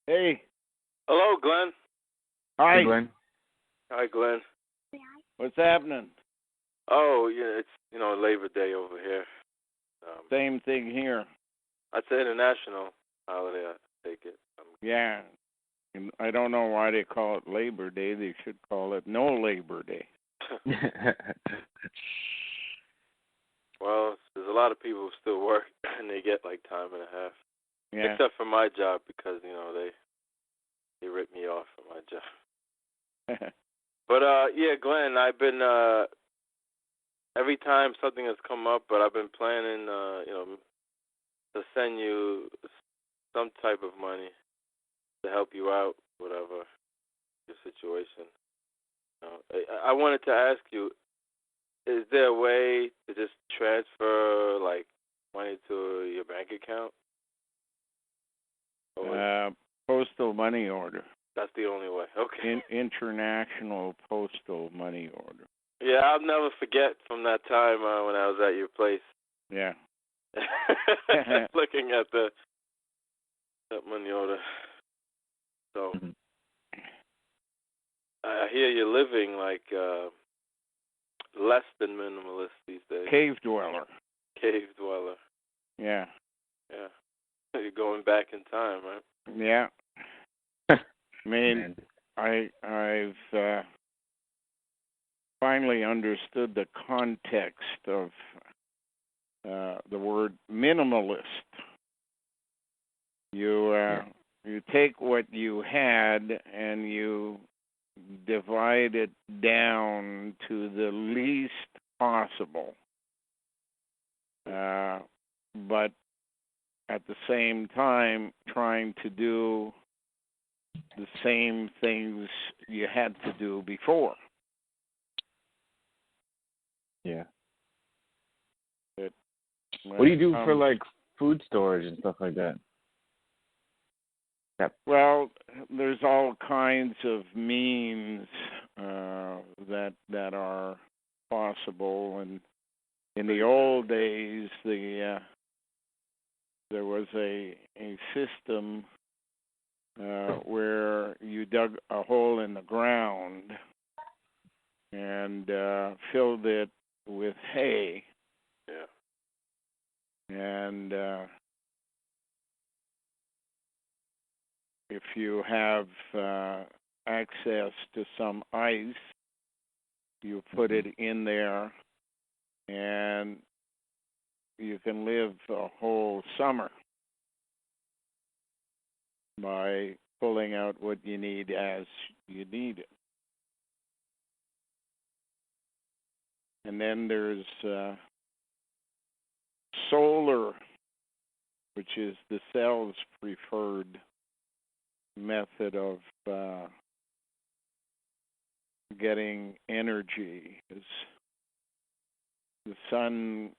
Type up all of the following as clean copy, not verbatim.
Hey, Hello, Glenn. hi. Hey, Glenn. Hi, Glenn. What's happening? Oh, yeah, it's Labor Day over here. Same thing here. It's an international holiday. I take it. Yeah. And I don't know why they call it Labor Day. They should call it No Labor Day. Well, there's a lot of people who still work and they get like time and a half. Yeah. Except for my job because they ripped me off for my job. But yeah, Glenn, I've been every time something has come up, but I've been planning to send you some type of money to help you out, whatever your situation. I wanted to ask you, is there a way to just transfer like money to your bank account? Postal money order. That's the only way. Okay. International postal money order. Yeah, I'll never forget from that time when I was at your place. Yeah. Looking at that money order. So I hear you're living like less than minimalist these days. Cave dweller. Cave dweller. Yeah. Yeah. You're going back in time, right? Yeah. I mean, I've finally understood the context of the word minimalist. You take what you had and you divide it down to the least possible, but at the same time trying to do the same things you had to do before. Yeah. What do you do for like food storage and stuff like that? Yep. Well, there's all kinds of means that are possible, and in the old days, there was a system where you dug a hole in the ground and filled it with hay. Yeah. And if you have access to some ice, you put it in there, and you can live a whole summer by pulling out what you need as you need it. And then there's solar, which is the cell's preferred method of getting energy. The sun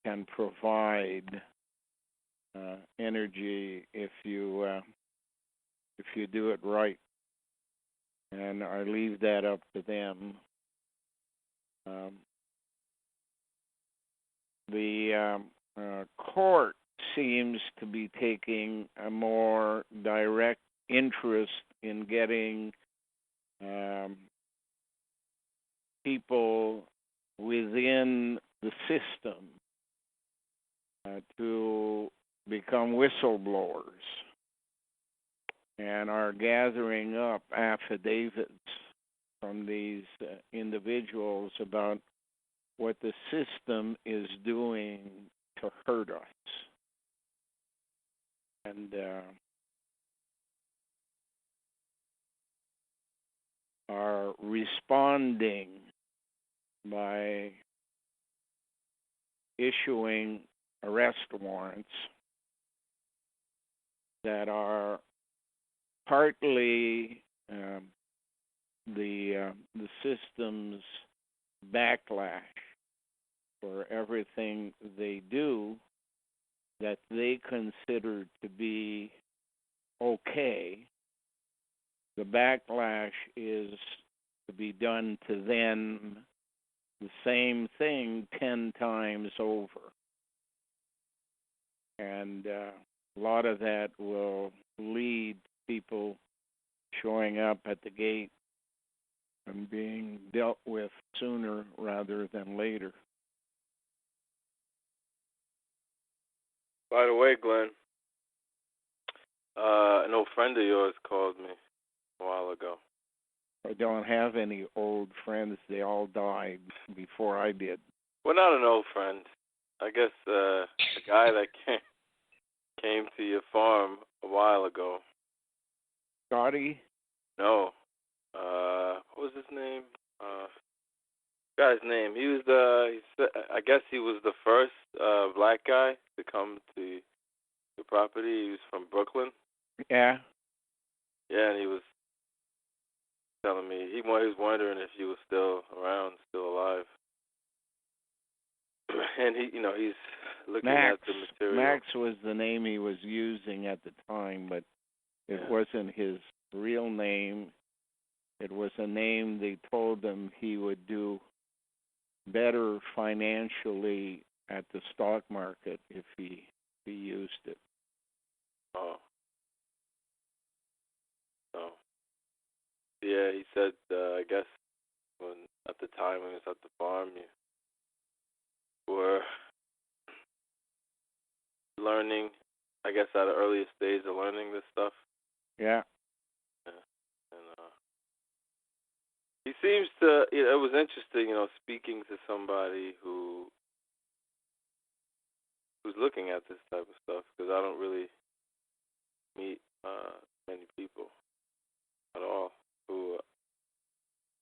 can provide energy if you do it right, and I leave that up to them. The court seems to be taking a more direct interest in getting people within the system to become whistleblowers, and are gathering up affidavits from these individuals about what the system is doing to hurt us. And are responding by issuing arrest warrants that are partly the system's backlash for everything they do that they consider to be okay. The backlash is to be done to them the same thing 10 times over. And a lot of that will lead showing up at the gate and being dealt with sooner rather than later. By the way, Glenn, an old friend of yours called me a while ago. I don't have any old friends. They all died before I did. Well, not an old friend. I guess a guy that came to your farm a while ago. Scotty? No. What was his name? Guy's name. He was I guess he was the first black guy to come to the property. He was from Brooklyn. Yeah. Yeah, and he was telling me he was wondering if you were still around, still alive. And he's looking at the material. Max was the name he was using at the time, but it wasn't his real name. It was a name they told him he would do better financially at the stock market if he used it. Oh. Oh. Yeah, he said, I guess at the time when he was at the farm, you were learning, I guess at an earliest stage of learning this stuff. Yeah. And he seems to, it was interesting, speaking to somebody who's looking at this type of stuff, because I don't really meet many people at all who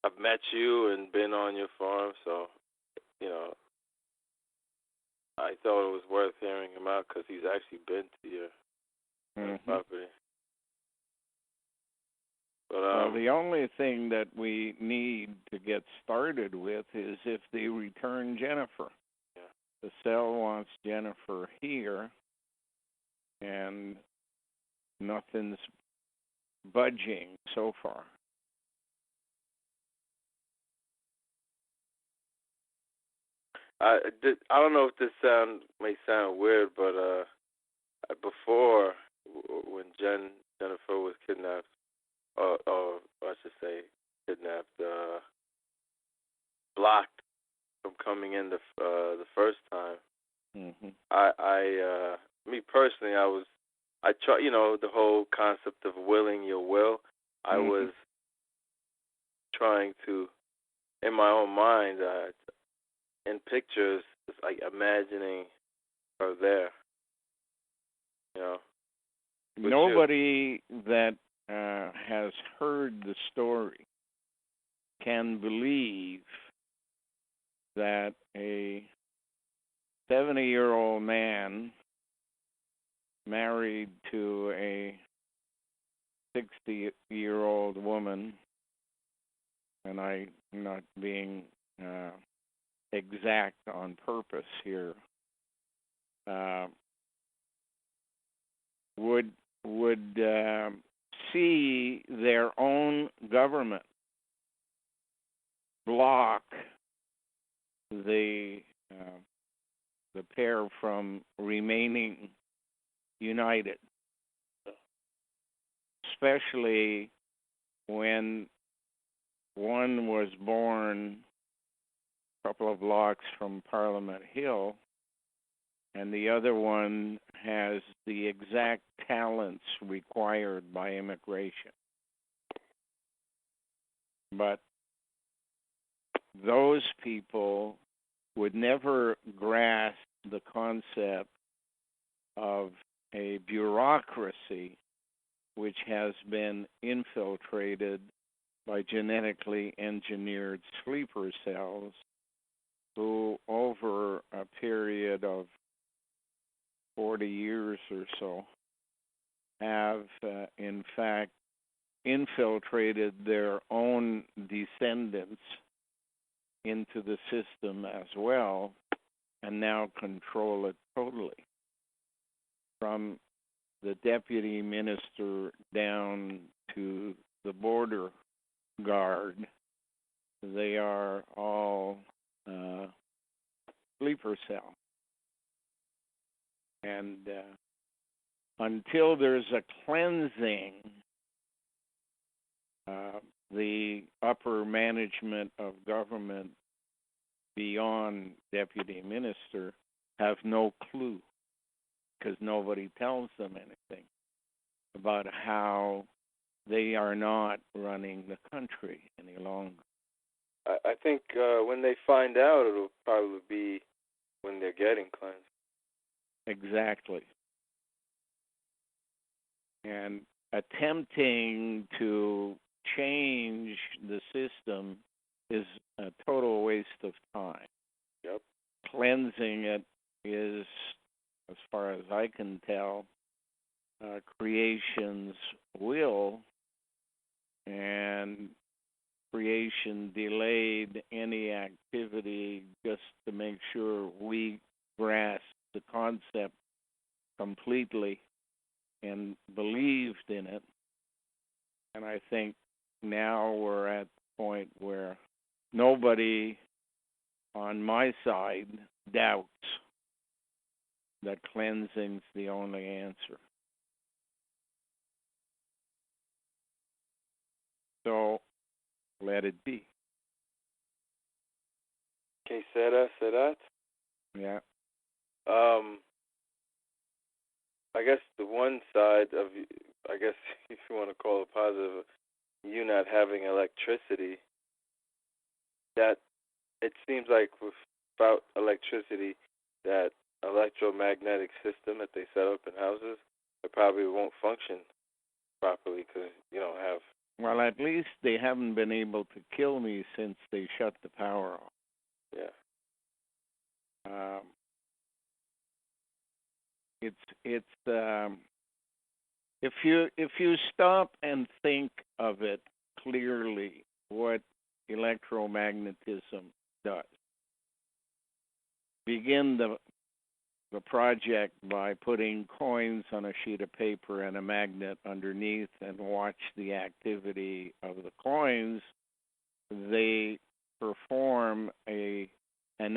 have met you and been on your farm, so, I thought it was worth hearing him out because he's actually been to your property. But, well, the only thing that we need to get started with is if they return Jennifer. Yeah. The cell wants Jennifer here, and nothing's budging so far. I don't know if this may sound weird, but before, when Jennifer was kidnapped, or I should say kidnapped, blocked from coming in the first time, me personally, I try, the whole concept of willing your will. I was trying to, in my own mind, in pictures, it's like imagining her there. Nobody that has heard the story can believe that a 70-year-old man married to a 60-year-old woman, and I'm not being exact on purpose here, would see their own government block the pair from remaining united, especially when one was born a couple of blocks from Parliament Hill and the other one has the exact talents required by immigration. But those people would never grasp the concept of a bureaucracy which has been infiltrated by genetically engineered sleeper cells who, over a period of 40 years or so, have in fact infiltrated their own descendants into the system as well and now control it totally. From the deputy minister down to the border guard, they are all sleeper cell. And until there's a cleansing upper management of government beyond deputy minister have no clue because nobody tells them anything about how they are not running the country any longer. I think when they find out, it'll probably be when they're getting cleansed. Exactly. And attempting to change the system is a total waste of time. Yep. Cleansing it is, as far as I can tell, creation's will, and creation delayed any activity just to make sure we grasp the concept completely and believed in it. And I think now we're at the point where nobody on my side doubts that cleansing's the only answer. So let it be. Okay, say that. Yeah. I guess the one side of, I guess if you want to call it positive, you not having electricity, that it seems like without electricity, that electromagnetic system that they set up in houses, it probably won't function properly because you don't have. Well, at least they haven't been able to kill me since they shut the power off. Yeah. If you stop and think of it clearly, what electromagnetism does. Begin the project by putting coins on a sheet of paper and a magnet underneath and watch the activity of the coins. They perform an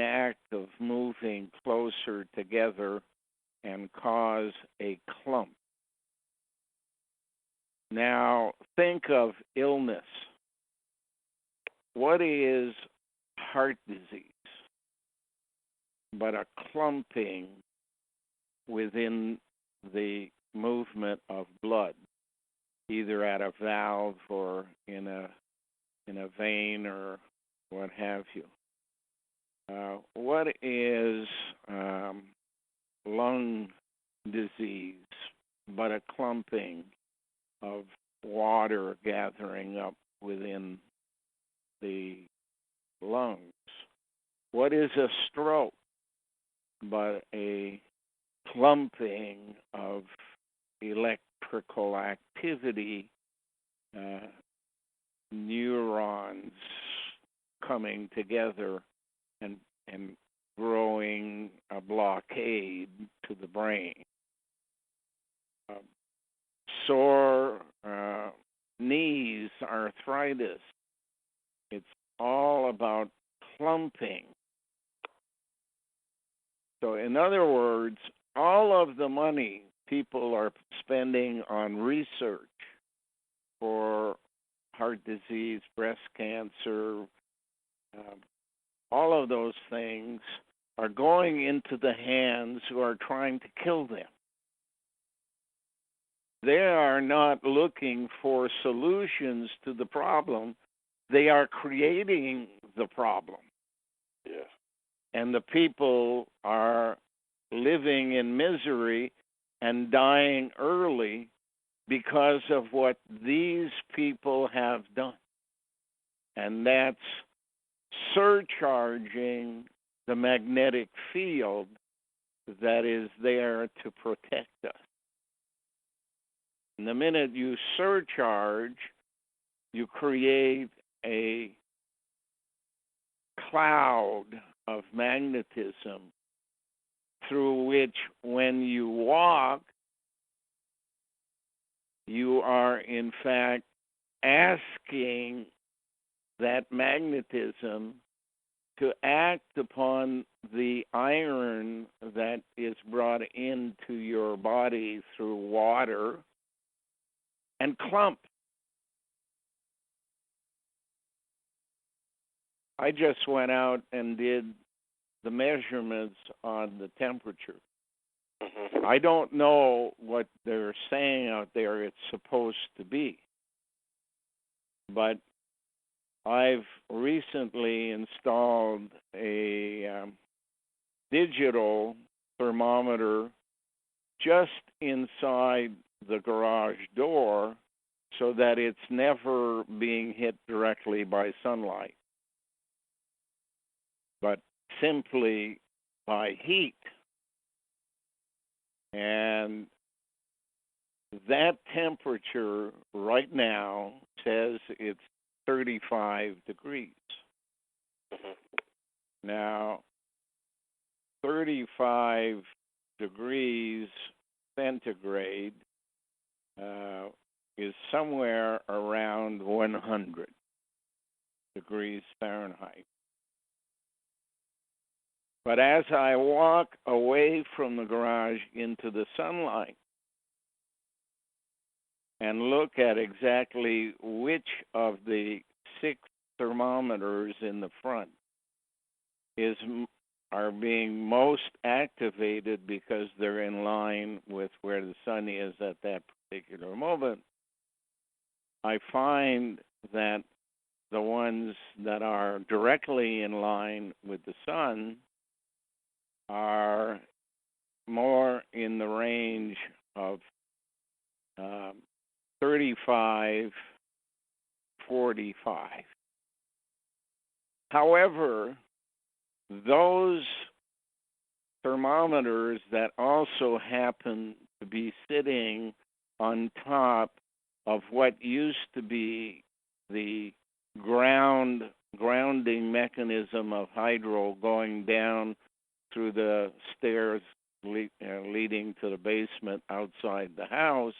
act of moving closer together and cause a clump. Now, think of illness. What is heart disease but a clumping within the movement of blood, either at a valve or in a vein or what have you? What is lung disease but a clumping of water gathering up within the lungs? What is a stroke but a clumping of electrical activity, neurons coming together and growing a blockade to the brain? Sore knees, arthritis. It's all about clumping. So in other words, all of the money people are spending on research for heart disease, breast cancer, all of those things are going into the hands who are trying to kill them. They are not looking for solutions to the problem. They are creating the problem. Yeah. And the people are living in misery and dying early because of what these people have done. And that's surcharging the magnetic field that is there to protect us. And the minute you surcharge, you create a cloud of magnetism through which, when you walk, you are in fact asking that magnetism to act upon the iron that is brought into your body through water and clump. I just went out and did the measurements on the temperature. Mm-hmm. I don't know what they're saying out there it's supposed to be, but I've recently installed a digital thermometer just inside the garage door so that it's never being hit directly by sunlight, but simply by heat. And that temperature right now says it's 35 degrees. Mm-hmm. Now, 35 degrees centigrade is somewhere around 100 degrees Fahrenheit. But as I walk away from the garage into the sunlight and look at exactly which of the 6 thermometers in the front are being most activated because they're in line with where the sun is at that particular moment, I find that the ones that are directly in line with the sun are more in the range of 35, 45. However, those thermometers that also happen to be sitting on top of what used to be the grounding mechanism of hydro going down through the stairs leading to the basement outside the house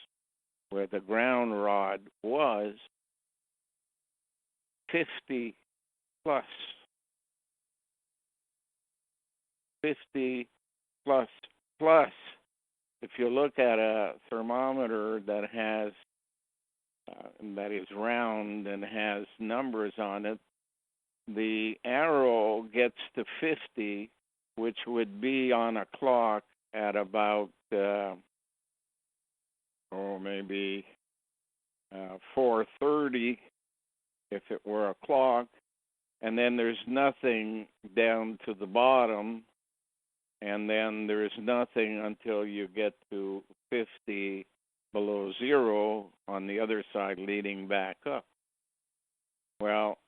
where the ground rod was, 50 plus. 50 plus. If you look at a thermometer that has that is round and has numbers on it, the arrow gets to 50, which would be on a clock at about maybe 4:30 if it were a clock, and then there's nothing down to the bottom, and then there's nothing until you get to 50 below zero on the other side leading back up. Well,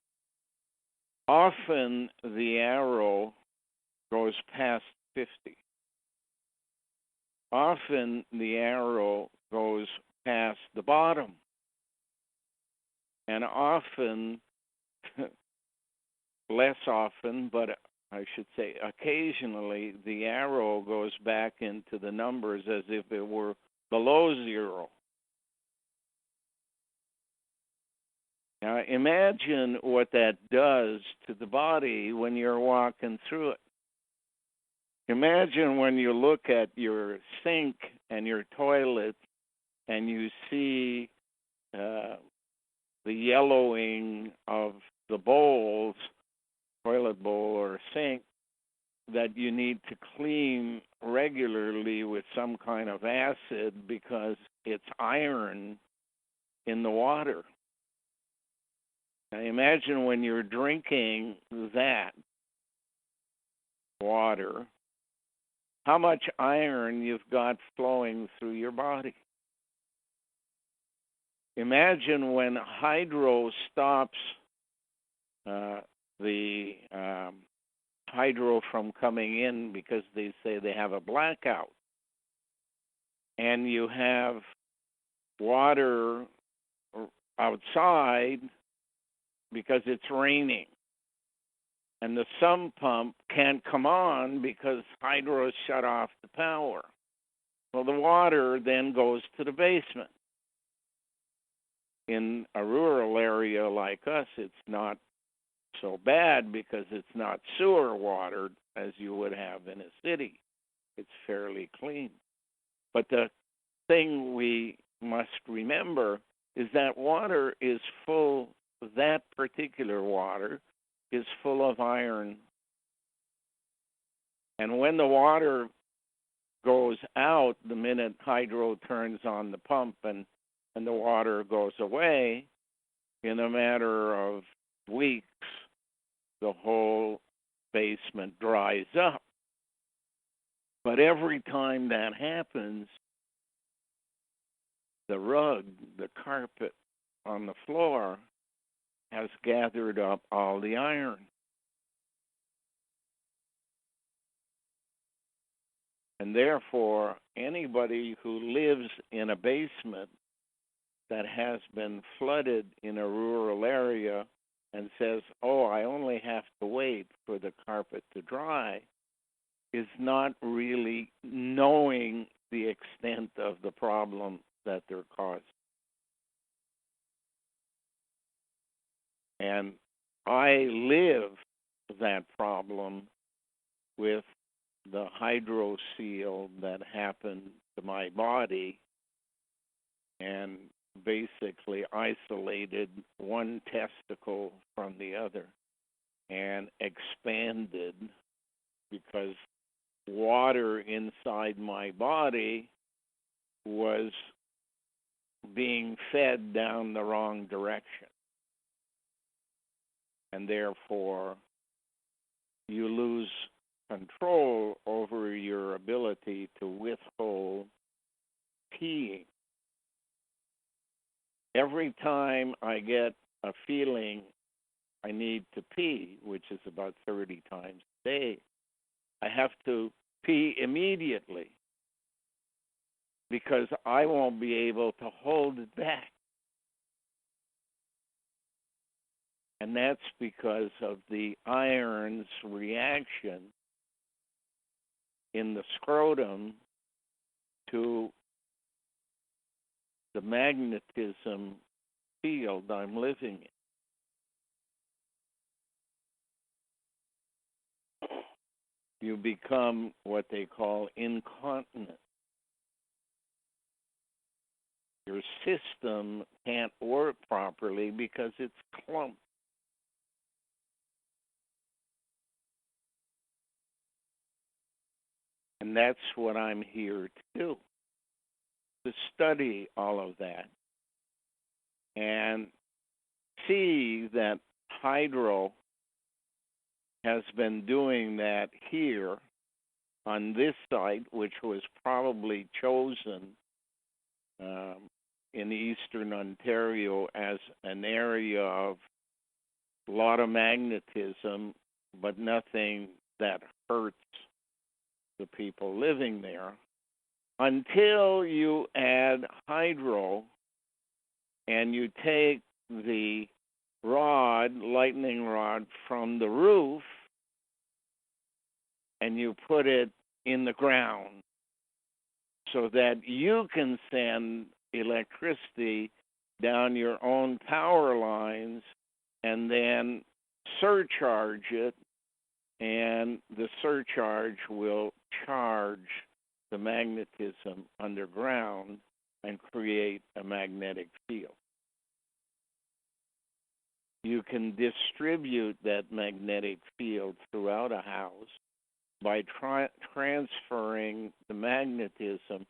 often the arrow goes past 50. Often the arrow goes past the bottom. And often, less often, but I should say occasionally, the arrow goes back into the numbers as if it were below zero. Now imagine what that does to the body when you're walking through it. Imagine when you look at your sink and your toilet and you see the yellowing of the bowls, toilet bowl or sink, that you need to clean regularly with some kind of acid because it's iron in the water. Now imagine when you're drinking that water, how much iron you've got flowing through your body. Imagine when hydro stops the hydro from coming in because they say they have a blackout, and you have water outside because it's raining, and the sump pump can't come on because hydro shut off the power. Well, the water then goes to the basement. In a rural area like us, it's not so bad because it's not sewer water as you would have in a city. It's fairly clean. But the thing we must remember is that water is full, that particular water is full of iron. And when the water goes out, the minute hydro turns on the pump and the water goes away, in a matter of weeks, the whole basement dries up. But every time that happens, the rug, the carpet on the floor, has gathered up all the iron. And therefore, anybody who lives in a basement that has been flooded in a rural area and says, oh, I only have to wait for the carpet to dry, is not really knowing the extent of the problem that they're causing. And I live that problem with the hydro seal that happened to my body and basically isolated one testicle from the other and expanded because water inside my body was being fed down the wrong direction. And therefore, you lose control over your ability to withhold peeing. Every time I get a feeling I need to pee, which is about 30 times a day, I have to pee immediately because I won't be able to hold it back. And that's because of the iron's reaction in the scrotum to the magnetism field I'm living in. You become what they call incontinent. Your system can't work properly because it's clumped. And that's what I'm here to do, to study all of that and see that hydro has been doing that here on this site, which was probably chosen in eastern Ontario as an area of a lot of magnetism, but nothing that hurts the people living there, until you add hydro and you take the lightning rod from the roof, and you put it in the ground so that you can send electricity down your own power lines and then surcharge it, and the surcharge will charge the magnetism underground and create a magnetic field. You can distribute that magnetic field throughout a house by transferring the magnetism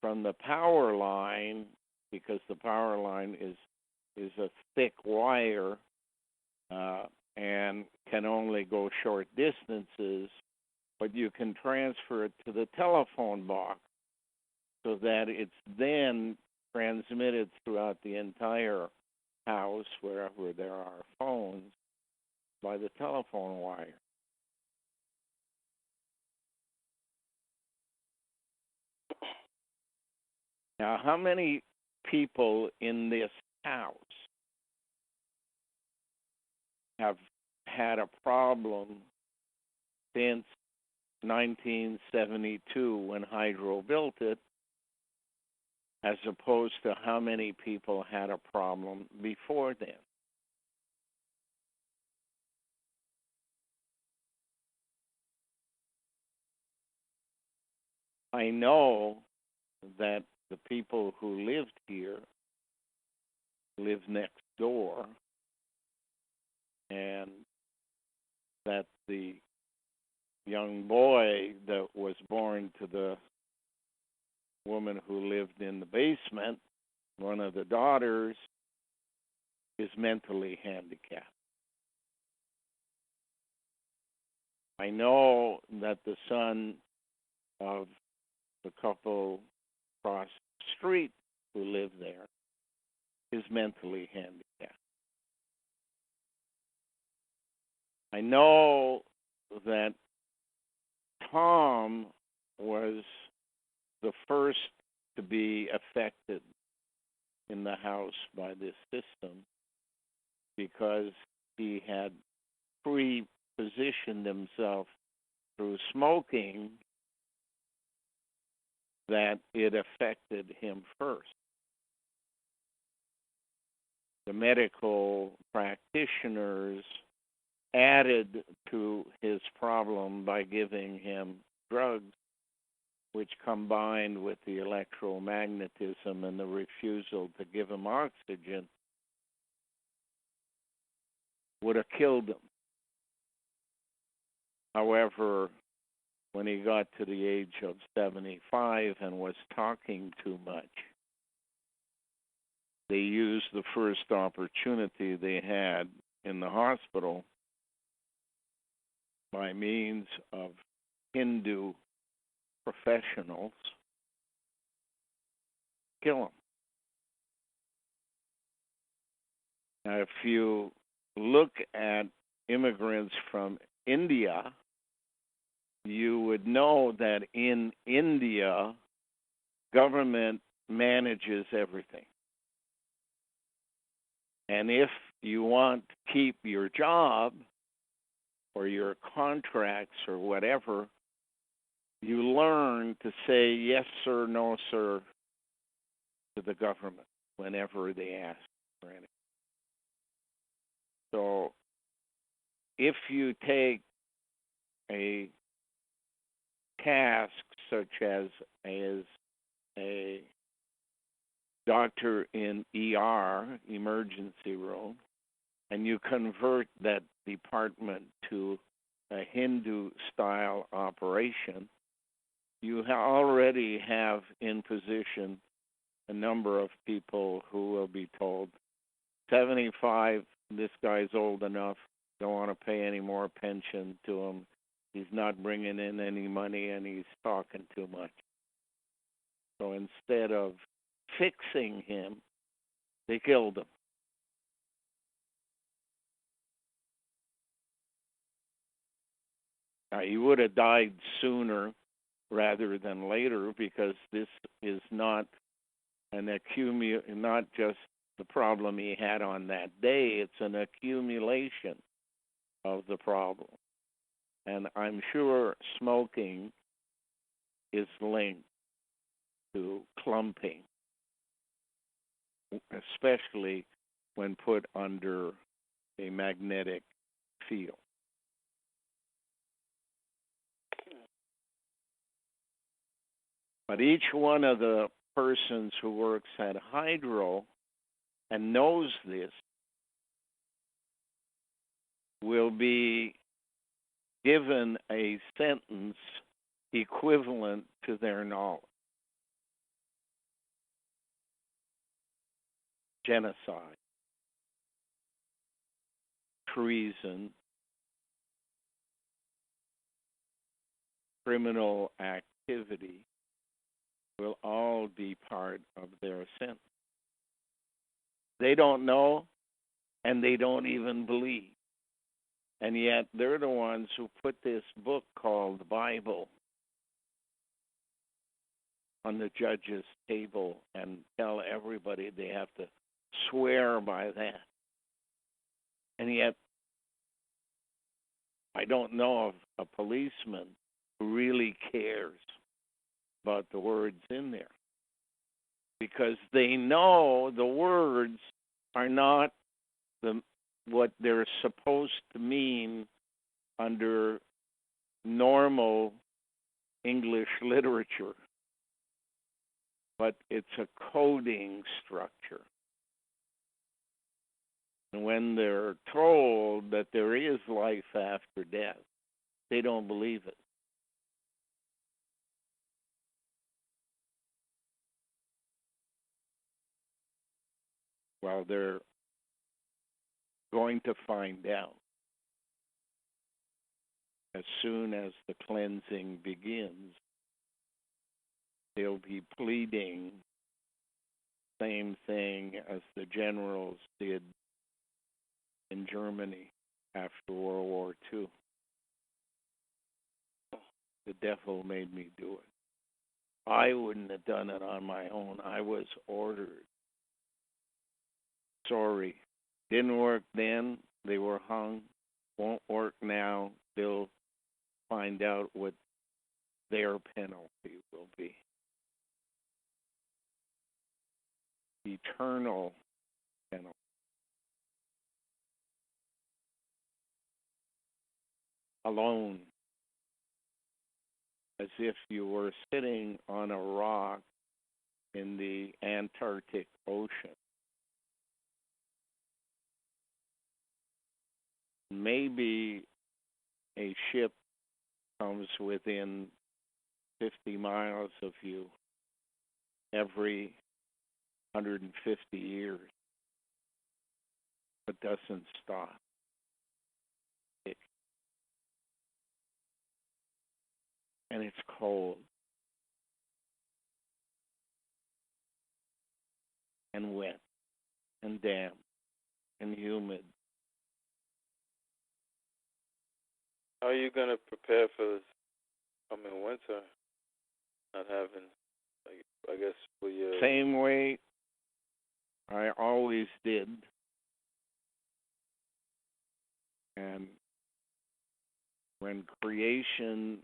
from the power line, because the power line is a thick wire and can only go short distances, but you can transfer it to the telephone box so that it's then transmitted throughout the entire house, wherever there are phones, by the telephone wire. Now, how many people in this house have had a problem since 1972 when Hydro built it, as opposed to how many people had a problem before then? I know that the people who lived here live next door, and that the young boy that was born to the woman who lived in the basement, one of the daughters, is mentally handicapped. I know that the son of the couple across the street who live there is mentally handicapped. I know that Tom was the first to be affected in the house by this system because he had pre-positioned himself through smoking that it affected him first. The medical practitioners added to his problem by giving him drugs, which combined with the electromagnetism and the refusal to give him oxygen would have killed him. However, when he got to the age of 75 and was talking too much, they used the first opportunity they had in the hospital by means of Hindu professionals, kill him. Now, if you look at immigrants from India, you would know that in India, government manages everything. And if you want to keep your job or your contracts or whatever, you learn to say yes, sir, no, sir, to the government whenever they ask for anything. So if you take a task such as a doctor in ER, emergency room, and you convert that department to a Hindu-style operation, you already have in position a number of people who will be told, 75, this guy's old enough, don't want to pay any more pension to him, he's not bringing in any money, and he's talking too much. So instead of fixing him, they killed him. Now, he would have died sooner rather than later because this is not not just the problem he had on that day, it's an accumulation of the problem. And I'm sure smoking is linked to clumping, especially when put under a magnetic field. But each one of the persons who works at Hydro and knows this will be given a sentence equivalent to their knowledge. Genocide, treason, criminal activity will all be part of their sentence. They don't know, and they don't even believe. And yet they're the ones who put this book called the Bible on the judge's table and tell everybody they have to swear by that. And yet I don't know of a policeman who really cares about the words in there, because they know the words are not what they're supposed to mean under normal English literature, but it's a coding structure. And when they're told that there is life after death, they don't believe it. Well, they're going to find out as soon as the cleansing begins. They'll be pleading the same thing as the generals did in Germany after World War II. The devil made me do it. I wouldn't have done it on my own. I was ordered. Sorry. Didn't work then. They were hung. Won't work now. They'll find out what their penalty will be. Eternal penalty. Alone. As if you were sitting on a rock in the Antarctic Ocean. Maybe a ship comes within 50 miles of you every 150 years, but doesn't stop. And it's cold and wet and damp and humid. How are you going to prepare for this coming winter? Not having, I guess, for your... Same way I always did. And when creation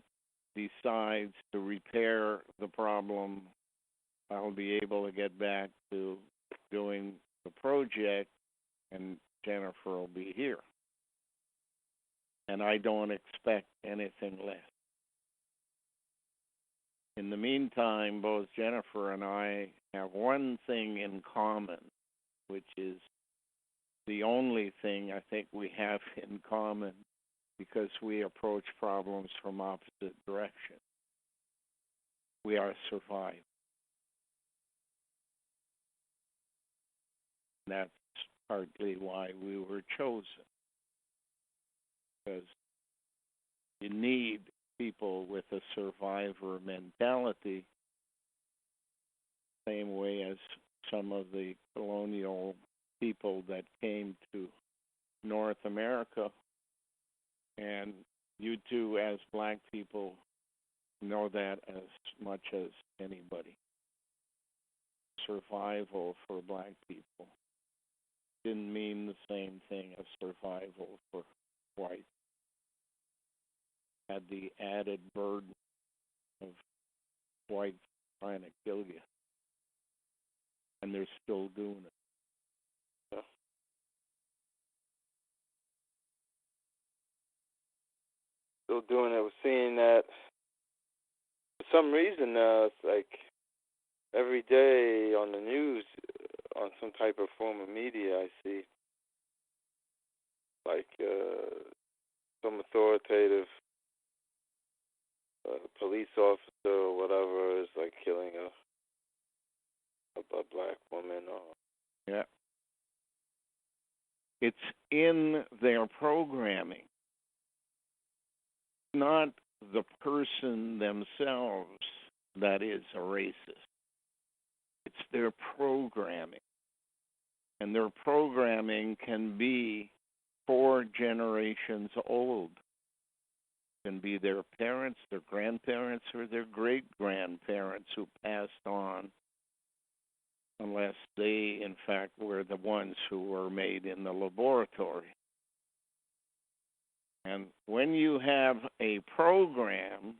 decides to repair the problem, I'll be able to get back to doing the project, and Jennifer will be here. And I don't expect anything less. In the meantime, both Jennifer and I have one thing in common, which is the only thing I think we have in common, because we approach problems from opposite directions. We are survivors. That's partly why we were chosen, because you need people with a survivor mentality, same way as some of the colonial people that came to North America. And you two, as black people, know that as much as anybody. Survival for black people didn't mean the same thing as survival for white. Had the added burden of whites trying to kill you. And they're still doing it. Yeah. Still doing it. We're seeing that for some reason, it's like every day on the news, on some type of form of media, I see like some authoritative police officer or whatever is like killing a black woman. Yeah. It's in their programming, not the person themselves that is a racist. It's their programming. And their programming can be 4 generations old. It can be their parents, their grandparents, or their great-grandparents who passed on, unless they, in fact, were the ones who were made in the laboratory. And when you have a program,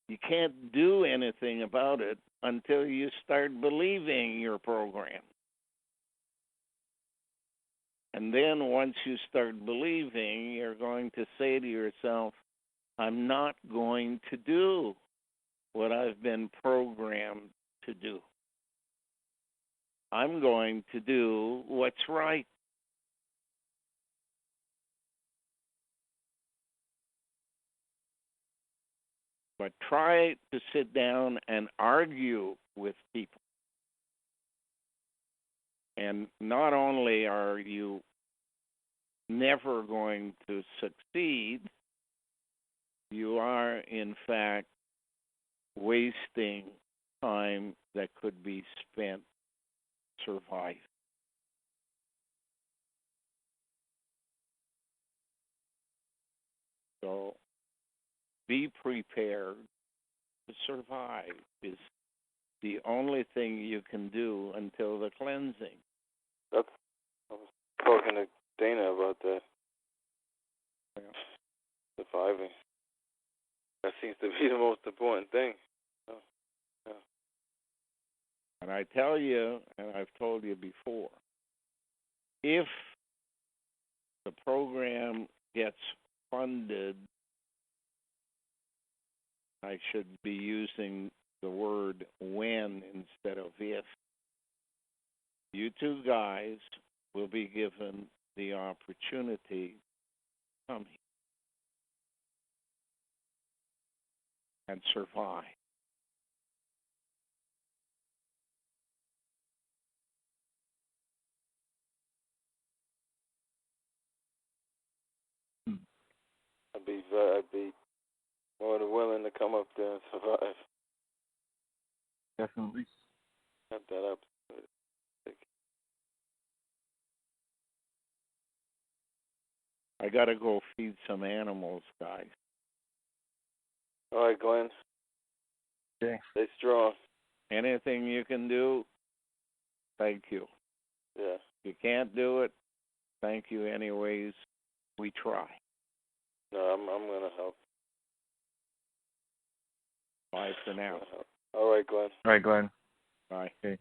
you can't do anything about it until you start believing your program. And then once you start believing, you're going to say to yourself, I'm not going to do what I've been programmed to do. I'm going to do what's right. But try to sit down and argue with people. And not only are you never going to succeed, you are, in fact, wasting time that could be spent surviving. So be prepared to survive is the only thing you can do until the cleansing. I was talking to Dana about that. Yeah. Surviving. That seems to be the most important thing. Oh, yeah. And I tell you, and I've told you before, if the program gets funded, I should be using the word when instead of if, you two guys will be given the opportunity to come here and survive. I'd be more than willing to come up there and survive. Definitely. Got that up. I got to go feed some animals, guys. All right, Glenn. Okay. Stay strong. Anything you can do, thank you. Yeah. If you can't do it, thank you anyways. We try. No, I'm gonna help. Bye for now. All right, Glenn. All right, Glenn. Bye. Okay.